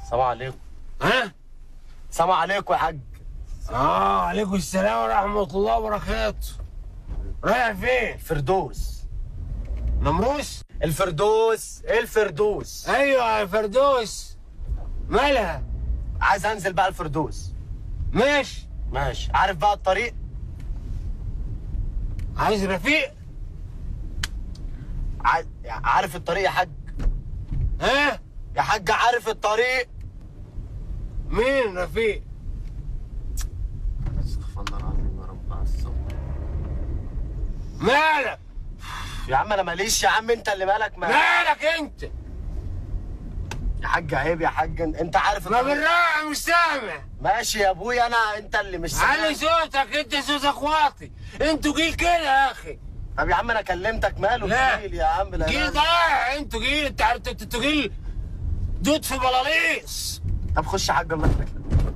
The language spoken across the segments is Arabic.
السلام عليكم. ها؟ السلام عليكم يا حاج. عليكم السلام ورحمة الله وبركاته. رايح فين؟ الفردوس. نمروس؟ الفردوس. ايه الفردوس؟ ايوه الفردوس. مالها؟ عايز انزل بقى الفردوس. ماشي. ماشي. عارف بقى الطريق؟ عايز رفيق؟ عارف الطريق يا حاج؟ ها؟ يا حاج عارف الطريق؟ مين رفيق؟ استغفر الله العظيم يا رب على الصبر. مالك؟ يا عم انا ماليش يا عم، انت اللي مالك. مالك انت؟ يا حاج عيب يا حاج، انت عارف ما الطريق. بالراحة مش سامع. ماشي يا ابويا، انت اللي مش سامع. علي صوتك، انت صوتك واطي. انتوا جيل كده يا اخي. طب يا عم انا كلمتك ماله؟ لا. جيل يا عم. لا جيل ضايع، انتوا جيل، انتوا جيل دود في بلاليص. طب خش يا حاج الله يبارك لك.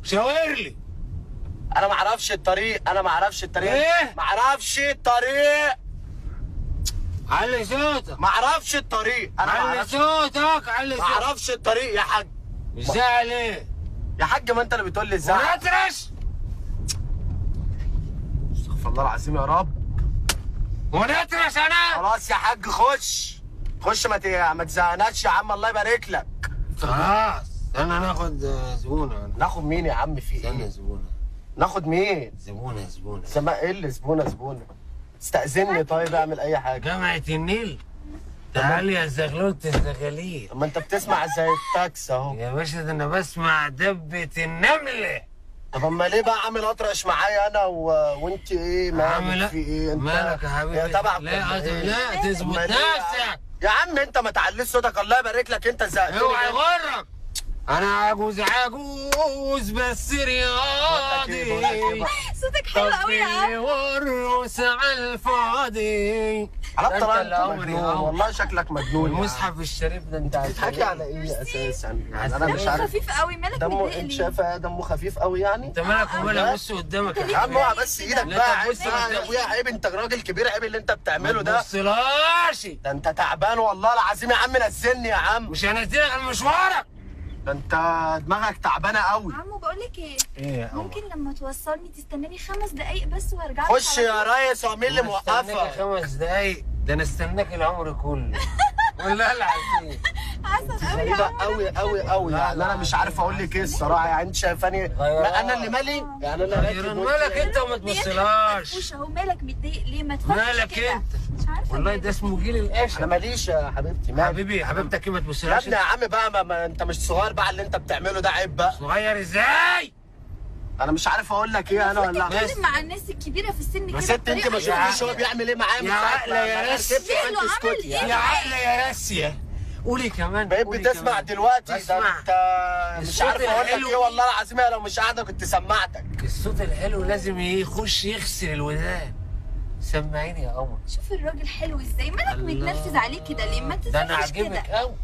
شاور لي. انا ما اعرفش الطريق، انا ما اعرفش الطريق. ايه؟ ما اعرفش الطريق. علي صوتك. ما اعرفش الطريق. انا ما علي اعرفش. صوتك، علي ما صوتك. اعرفش الطريق يا حاج. ازاي ليه؟ يا حاج ما انت اللي بتقول لي ازاي. ونترس. استغفر الله العظيم يا رب. ونترس انا. خلاص يا حاج خش. خش ما تزهقناش يا عم الله يبارك لك. خلاص انا ناخد زبونه. ناخد مين يا عم؟ في استنى ايه؟ زبونه. ناخد مين؟ زبونه. ايه اللي زبونه؟ استأذني طيب، اعمل اي حاجه. جامعة النيل. تعال يا زغلولة الزغاليل. طب ما انت بتسمع زي التاكس اهو. يا باشا ده انا بسمع دبة النملة. طب اما ليه بقى عامل اطرش معايا انا وانت ايه مالك؟ في ايه انت؟ مالك يا حبيبي؟ يا تبعك لا تظبط أمال إيه نفسك. يا عم انت ما تعليش صوتك الله يبارك لك، انت زهقتني. اوعى يغرك. انا عجوز بس رياضي. صوتك حلو قوي يا عم. والروس على الفاضي. على الطلاق انت مجنون والله، شكلك مجنون. المصحف الشريف ده انت بتضحكي على ايه اساسا؟ يعني انا مش دمه عارف. خفيف قوي، مالك دمه متضايق انت ليه؟ شايفه دمه خفيف قوي يعني؟ انت مالك ومالك؟ بص قدامك يا عم اوعى بس ايدك لا، بقى. طب عيب بص بقى يا قدام. ابويا، عيب. انت راجل كبير، عيب اللي انت بتعمله ده. ما تبصلهاش. ده انت تعبان والله العظيم يا عم، نزلني يا عم. مش هنزلك عن مشوارك. ده انت دماغك تعبانه قوي. عمو بقول لك ايه؟ ايه ممكن لما توصلني تستناني 5 دقايق بس وارجع لك. خش يا ريس، هو مين اللي موقفها؟ 5 دقايق؟ ده انا استناك العمر كله. والله العظيم. عسل قوي يا غريبة عم. قوي قوي قوي يعني. انا مش عارف اقول لك ايه الصراحه، يعني انت شايفاني انا اللي مالي يعني. انا غيران. مالك انت وما تبصلهاش. مش اهو مالك متضايق ليه؟ ما تفكرش مالك كده. انت؟ مش عارفه والله ليه. ده اسمه جيل انا القشع. ماليش يا حبيبتي. مالي حبيبي حبيبتك ايه ما يا تبصلهاش؟ ابني يا عم بقى ما انت مش صغير بقى، اللي انت بتعمله ده عيب بقى. صغير ازاي؟ انا مش عارف اقول لك ايه انا ولا. تتكلم مع الناس الكبيره في السن كده. يا ست انت ما بطريقة شفتيش هو يعني. بيعمل ايه معايا؟ يا عقله يا راسية. ماله عمل ايه؟ يا عقله يا راسية. قولي كمان. بقيت قولي بتسمع كمان. دلوقتي؟ ده بسمع. انت مش الصوت عارف اقول لك الحلو. ايه والله العظيم، لو مش قاعده كنت سمعتك. الصوت الحلو لازم يخش يغسل الودان. سمعيني يا قمر. شوف الراجل حلو ازاي، مالك الله. متنرفز عليه كده ليه؟ ما ده انا تزعلش عاجبك كده. قوي.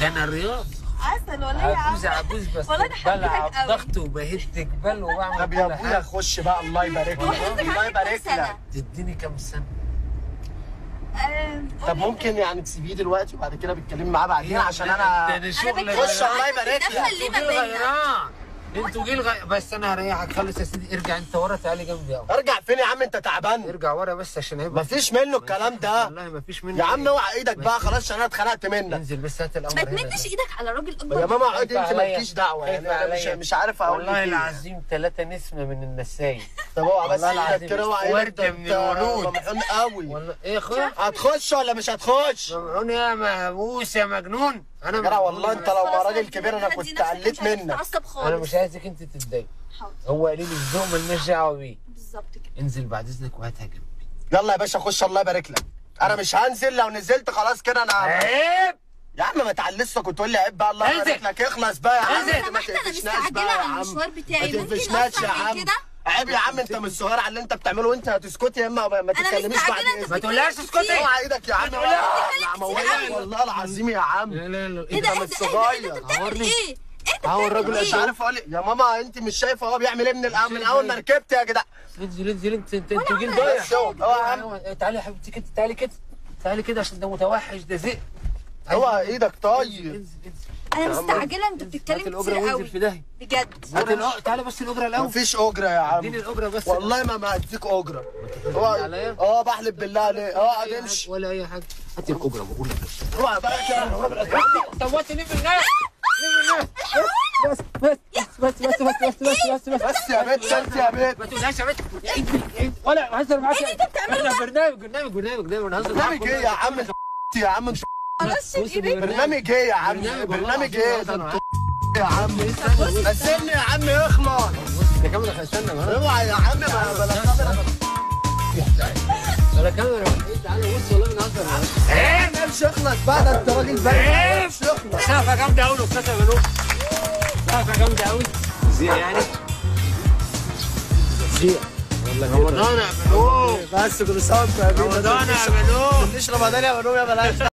ده انا رياض. عسل والله يا عم. عجوز بس والله انا بلعب حبيتك قوي. ضغط وبهد جبال وبعمل طب يا كل ابويا حاجه. خش بقى الله يبارك هو لك. حضرتك الله عندك كام يبارك سنة؟ لك. تديني كام سنه؟ طب ممكن يعني تسيبيه دلوقتي وبعد كده بتكلمي معاه بعدين عشان انا. ده شغل خش الله يبارك تدخل لك. ليه ما جيل بيننا؟ غيران. انتوا جيل بس انا هريحك. خلص يا سيدي، ارجع انت ورا، تعالي جنبي يا قمر. ارجع فين يا عم؟ انت تعبان. ارجع ورا بس عشان هيبقى مفيش منه الكلام ده. والله مفيش منه. يا عم اوعى ايدك بقى خلاص عشان انا اتخنقت منك. انزل بس هات القمر ما هنا تمدش ده. ايدك على راجل اكبر. يا ماما اقعدي انت خايف عليا. مالكيش دعوه خايف يعني. انا عليا. مش عارف اقول لك والله ايه. العظيم 3 نسمه من النسايم. طب اوعى بس والله ايدك العظيم. كده، اوعى ايدك. وردة من الورود. ممحون قوي. والله ايه يا اخويا؟ هتخش ولا مش هتخش؟ ممنون يا مهووس يا مجنون. انا يا جدع والله مجنون. انت لو ما راجل كبير انا كنت قلت منك. انا مش عايزك انت تتضايق. حاضر. هو قليل الذوق مالناش دعوه بيه. بالظبط كده. انزل بعد اذنك وهاتها جنبي. يلا يا باشا خش الله يبارك لك. انا مش هنزل، لو نزلت خلاص كده انا. عيب. يا عم ما تعلسك وتقول لي عيب بقى الله انزل. يبارك لك. اخلص بقى يا عم. انزل. ما سمحت، انا تقفشناش مستعجله بقى يا على عم. المشوار بتاعي. ما ممكن تقفشناش يا اسرع من عم. كده؟ عيب يا عم، انت مش صغير على اللي انت بتعمله، وانت هتسكتي يا اما ما تتكلميش بعد مستعجلة، اذنك. ما تقولهاش اسكتي. اوعى ايدك يا عم. لا. والله العظيم يا عم. لا لا لا. ايه ده؟ انت ايه مش ده؟ ايه صغير. ده؟ انت بتعمل عورني. ايه؟ انت اهو الراجل بتعمل مش ايه؟ عارف اقول يا ماما انت مش شايفه هو بيعمل ايه من اول ما ركبت يا جدع. انزل انزل انتوا جيل عملت ضايع. بس هو يا عم. تعالي يا حبيبتي كده، تعالي كده. تعالي كده عشان ده متوحش، ده زق. هو ايدك طيب. انزل انزل. انا مستعجله، انت بتتكلم هات الاجره كتير وانزل قوي في داهيه. بجد. تعالى بس الاجره الاول. مفيش اجره يا عم. اديني الاجره بس. والله ما هديك اجره. عليا؟ بحلف بالله عليك. ولا امشي. ولا اي حاجه. هات الاجره بقول لك. اوعى بقى كده. طوّلت ليه في الناس؟ بس بس بس بس بس بس بس بس بس يا بنت انت يا بنت. ما تقولهاش يا بنت. ولا هزر معاك. ايه اللي انت بتعمله احنا برنامج دايما بنهزر معاك. برنامج ايه يا عم؟ يا عم انت خلاص شيل ايدك. برنامج ايه يا عم؟ برنامج برنامج والله ايه ده العظيم انت يا عم؟ استنى يا عم اخلص. ده كاميرا استنى بقى. اوعى يا عم بلا كاميرا. ولا كاميرا. تعالى بص والله بنهزر معاك. مش اخلص بقى، ده انت راجل بقى. مش اخلص. سقفه جامده قوي وكسر منهم. سقفه جامده قوي. زيع يعني. زيع. رمضان يا بنوم. بس كل سنه وانت طيبين. رمضان يا بنوم. مش رمضان يا بنوم يا بلاش.